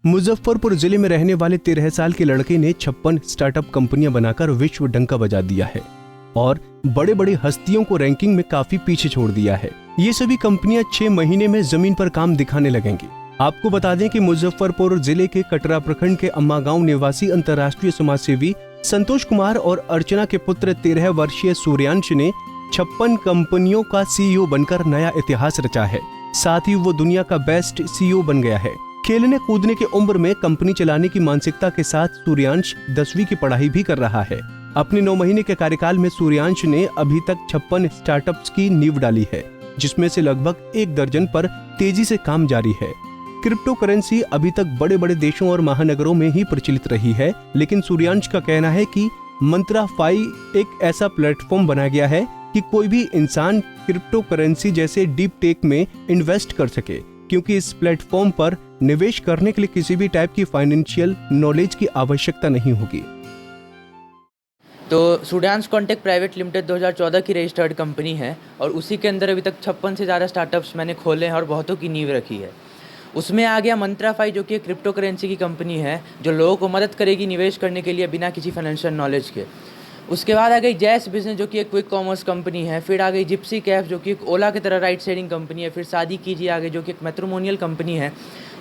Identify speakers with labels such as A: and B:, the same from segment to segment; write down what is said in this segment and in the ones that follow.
A: मुजफ्फरपुर जिले में रहने वाले 13 साल के लड़के ने 56 स्टार्टअप कंपनियां बनाकर विश्व डंका बजा दिया है और बड़े बड़े हस्तियों को रैंकिंग में काफी पीछे छोड़ दिया है। ये सभी कंपनियां 6 महीने में जमीन पर काम दिखाने लगेंगी। आपको बता दें कि मुजफ्फरपुर जिले के कटरा प्रखंड के अम्मा गांव निवासी अंतर्राष्ट्रीय समाजसेवी संतोष कुमार और अर्चना के पुत्र 13 वर्षीय सूर्यांश ने 56 कंपनियों का सीईओ बनकर नया इतिहास रचा है। साथ ही वो दुनिया का बेस्ट सीईओ बन गया है। खेलने कूदने की उम्र में कंपनी चलाने की मानसिकता के साथ सूर्यांश 10वीं की पढ़ाई भी कर रहा है। अपने 9 महीने के कार्यकाल में सूर्यांश ने अभी तक 56 स्टार्टअप्स की नींव डाली है, जिसमें से लगभग 1 दर्जन पर तेजी से काम जारी है। क्रिप्टो करेंसी अभी तक बड़े बड़े देशों और महानगरों में ही प्रचलित रही है, लेकिन सूर्यांश का कहना है कि मंत्राफाई एक ऐसा प्लेटफॉर्म बना गया है कि कोई भी इंसान क्रिप्टो करेंसी जैसे डीप टेक में इन्वेस्ट कर सके, क्योंकि इस प्लेटफॉर्म पर निवेश करने के लिए किसी भी टाइप की फाइनेंशियल नॉलेज की आवश्यकता नहीं होगी।
B: तो सूर्यांश कॉन्टेक्ट प्राइवेट लिमिटेड 2014 की रजिस्टर्ड कंपनी है और उसी के अंदर अभी तक 56 से ज़्यादा स्टार्टअप्स मैंने खोले हैं और बहुतों की नींव रखी है। उसमें आ गया मंत्राफाई, जो कि एक क्रिप्टो करेंसी की कंपनी है जो लोगों को मदद करेगी निवेश करने के लिए बिना किसी फाइनेंशियल नॉलेज के। उसके बाद आ गई जैस बिजनेस, जो कि एक क्विक कॉमर्स कंपनी है। फिर आ गई जिप्सी कैफ, जो कि एक ओला की तरह राइड शेयरिंग कंपनी है। फिर शादी कीजिए आ गई, जो कि एक मैट्रिमोनियल कंपनी है।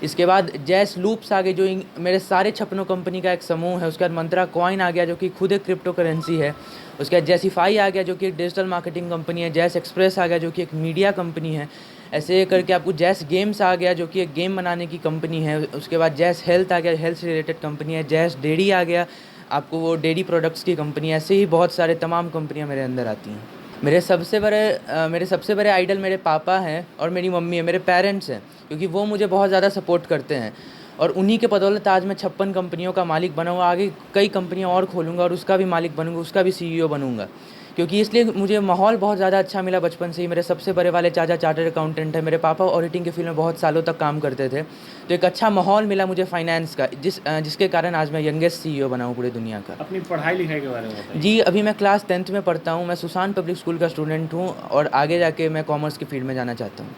B: इसके बाद जैस लूप्स आ गए, जो मेरे सारे 56 कंपनी का एक समूह है। उसके बाद मंत्रा कॉइन आ गया, जो कि खुद एक क्रिप्टो करेंसी है। उसके बाद जैसीफाई आ गया, जो कि एक डिजिटल मार्केटिंग कंपनी है। जैस एक्सप्रेस आ गया, जो कि एक मीडिया कंपनी है। ऐसे करके आपको जैस गेम्स आ गया, जो कि एक गेम बनाने की कंपनी है। उसके बाद जैस हेल्थ आ गया, हेल्थ से रिलेटेड कंपनी है। जैस डेयरी आ गया, आपको वो डेयरी प्रोडक्ट्स की कंपनी है। ऐसे ही बहुत सारे तमाम कंपनियां मेरे अंदर आती हैं। मेरे सबसे बड़े आइडल मेरे पापा हैं और मेरी मम्मी है, मेरे पेरेंट्स हैं, क्योंकि वो मुझे बहुत ज़्यादा सपोर्ट करते हैं और उन्हीं के बदौलत आज मैं 56 कंपनियों का मालिक बना हुआ। आगे कई कंपनियां और खोलूँगा और उसका भी मालिक बनूँगा, उसका भी सीईओ बनूँगा, क्योंकि इसलिए मुझे माहौल बहुत ज़्यादा अच्छा मिला बचपन से ही। मेरे सबसे बड़े वाले चाचा चार्टर्ड अकाउंटेंट है, मेरे पापा ऑडिटिंग के फील्ड में बहुत सालों तक काम करते थे, तो एक अच्छा माहौल मिला मुझे फाइनेंस का, जिसके कारण आज मैं यंगेस्ट सीईओ बना हूँ पूरी दुनिया का।
C: अपनी पढ़ाई लिखाई के बारे में बताइए।
B: जी, अभी मैं क्लास 10th में पढ़ता हूँ। मैं सुसान पब्लिक स्कूल का स्टूडेंट हूँ और आगे जाके मैं कॉमर्स की फील्ड में जाना चाहता हूँ।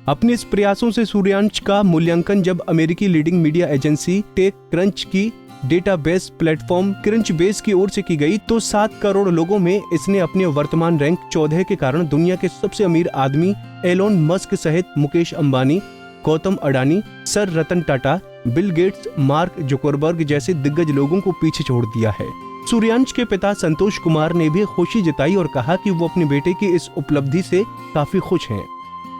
A: अपने इस प्रयासों से सूर्यांश का मूल्यांकन जब अमेरिकी leading media agency TechCrunch की डेटाबेस प्लेटफॉर्म क्रंच बेस की ओर से की गई, तो 7 करोड़ लोगों में इसने अपने वर्तमान रैंक 14 के कारण दुनिया के सबसे अमीर आदमी एलोन मस्क सहित Mukesh Ambani, Gautam Adani, sir Ratan Tata, Bill Gates, Mark Zuckerberg जैसे दिग्गज लोगों को पीछे छोड़ दिया है। सूर्यांश के पिता संतोष कुमार ने भी खुशी जताई और कहा कि वो अपने बेटे की इस उपलब्धि से काफी खुश हैं।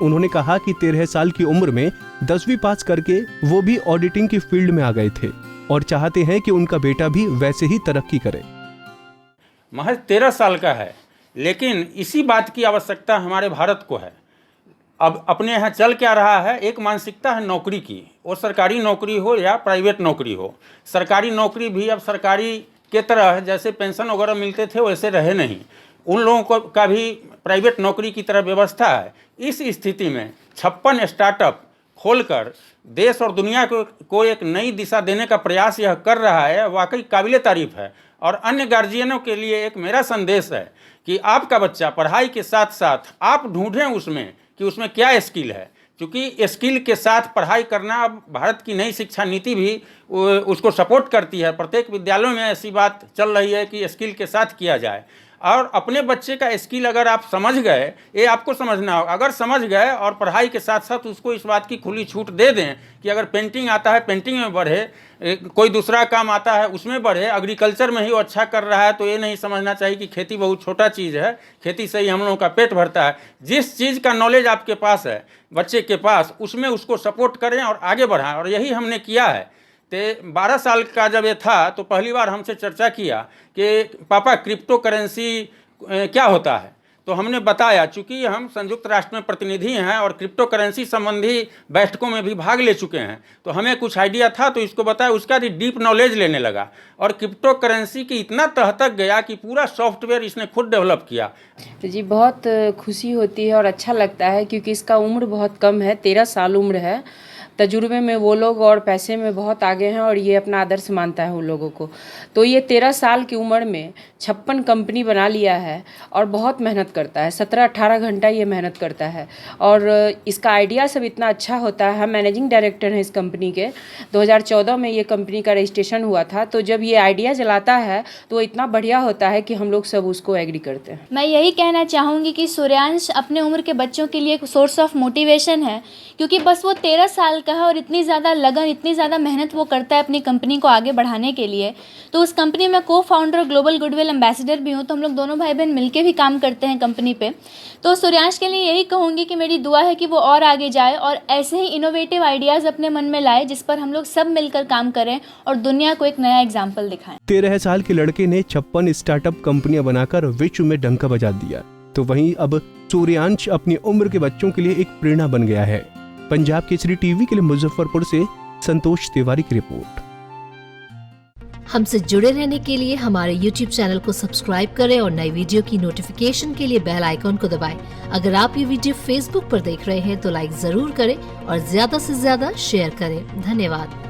A: उन्होंने कहा कि 13 साल की उम्र में 10वीं पास करके वो भी ऑडिटिंग की फील्ड में आ गए थे और चाहते हैं कि उनका बेटा भी वैसे ही तरक्की करे।
C: महज 13 साल का है, लेकिन इसी बात की आवश्यकता हमारे भारत को है। अब अपने यहाँ चल क्या रहा है, एक मानसिकता है नौकरी की, वो सरकारी नौकरी हो या प्राइवेट नौकरी हो। सरकारी नौकरी भी अब सरकारी के तरह जैसे पेंशन वगैरह मिलते थे वैसे रहे नहीं, उन लोगों को का भी प्राइवेट नौकरी की तरह व्यवस्था है। इस स्थिति में 56 स्टार्टअप खोलकर देश और दुनिया को एक नई दिशा देने का प्रयास यह कर रहा है, वाकई काबिले तारीफ है। और अन्य गार्जियनों के लिए एक मेरा संदेश है कि आपका बच्चा पढ़ाई के साथ साथ आप ढूंढें उसमें कि उसमें क्या स्किल है, क्योंकि स्किल के साथ पढ़ाई करना अब भारत की नई शिक्षा नीति भी उसको सपोर्ट करती है। प्रत्येक विद्यालयों में ऐसी बात चल रही है कि स्किल के साथ किया जाए। और अपने बच्चे का स्किल अगर आप समझ गए, ये आपको समझना होगा, अगर समझ गए और पढ़ाई के साथ साथ उसको इस बात की खुली छूट दे दें कि अगर पेंटिंग आता है पेंटिंग में बढ़े, कोई दूसरा काम आता है उसमें बढ़े, एग्रीकल्चर में ही वो अच्छा कर रहा है, तो ये नहीं समझना चाहिए कि खेती बहुत छोटा चीज़ है, खेती से ही हम लोगों का पेट भरता है। जिस चीज़ का नॉलेज आपके पास है बच्चे के पास, उसमें उसको सपोर्ट करें और आगे बढ़ाएं, और यही हमने किया है। 12 साल का जब ये था तो पहली बार हमसे चर्चा किया कि पापा क्रिप्टो करेंसी क्या होता है, तो हमने बताया। चूँकि हम संयुक्त राष्ट्र में प्रतिनिधि हैं और क्रिप्टो करेंसी संबंधी बैठकों में भी भाग ले चुके हैं, तो हमें कुछ आइडिया था, तो इसको बताया। उसका भी डीप नॉलेज लेने लगा और क्रिप्टो करेंसी की इतना तह तक गया कि पूरा सॉफ्टवेयर इसने खुद डेवलप किया।
D: तो जी बहुत खुशी होती है और अच्छा लगता है, क्योंकि इसका उम्र बहुत कम है, 13 साल उम्र है। तजुर्बे में वो लोग और पैसे में बहुत आगे हैं और ये अपना आदर्श मानता है उन लोगों को। तो ये 13 साल की उम्र में 56 कंपनी बना लिया है और बहुत मेहनत करता है, 17-18 घंटा ये मेहनत करता है और इसका आइडिया सब इतना अच्छा होता है। हम मैनेजिंग डायरेक्टर हैं इस कंपनी के। 2014 में ये कंपनी का रजिस्ट्रेशन हुआ था, तो जब ये आइडिया जलाता है तो वो इतना बढ़िया होता है कि हम लोग सब उसको एग्री करते हैं।
E: मैं यही कहना चाहूँगी कि सूर्यांश अपने उम्र के बच्चों के लिए एक सोर्स ऑफ मोटिवेशन है, क्योंकि बस वो 13 साल का है और इतनी ज़्यादा लगन, इतनी ज़्यादा मेहनत वो करता है अपनी कंपनी को आगे बढ़ाने के लिए। तो उस कंपनी में को फाउंडर ग्लोबल गुडविल एम्बेसडर भी हूँ, तो हम लोग दोनों भाई बहन मिलके भी काम करते हैं कंपनी पे। तो सूर्यांश के लिए यही कहूँगी कि मेरी दुआ है कि वो और आगे जाए और ऐसे ही इनोवेटिव आइडियाज़ अपने मन में लाए जिस पर हम लोग सब मिलकर काम करें और दुनिया को एक नया एग्जाम्पल दिखाएं।
A: 13 साल के लड़के ने 56 स्टार्टअप कंपनियां बनाकर विश्व में डंका बजा दिया। तो वहीं अब सूर्यांश अपनी उम्र के बच्चों के लिए एक प्रेरणा बन गया है। पंजाब केसरी टीवी के लिए मुजफ्फरपुर से संतोष तिवारी की रिपोर्ट।
F: हमसे जुड़े रहने के लिए हमारे YouTube चैनल को सब्सक्राइब करें और नई वीडियो की नोटिफिकेशन के लिए बेल आइकॉन को दबाएं। अगर आप ये वीडियो Facebook पर देख रहे हैं तो लाइक जरूर करें और ज्यादा से ज्यादा शेयर करें। धन्यवाद।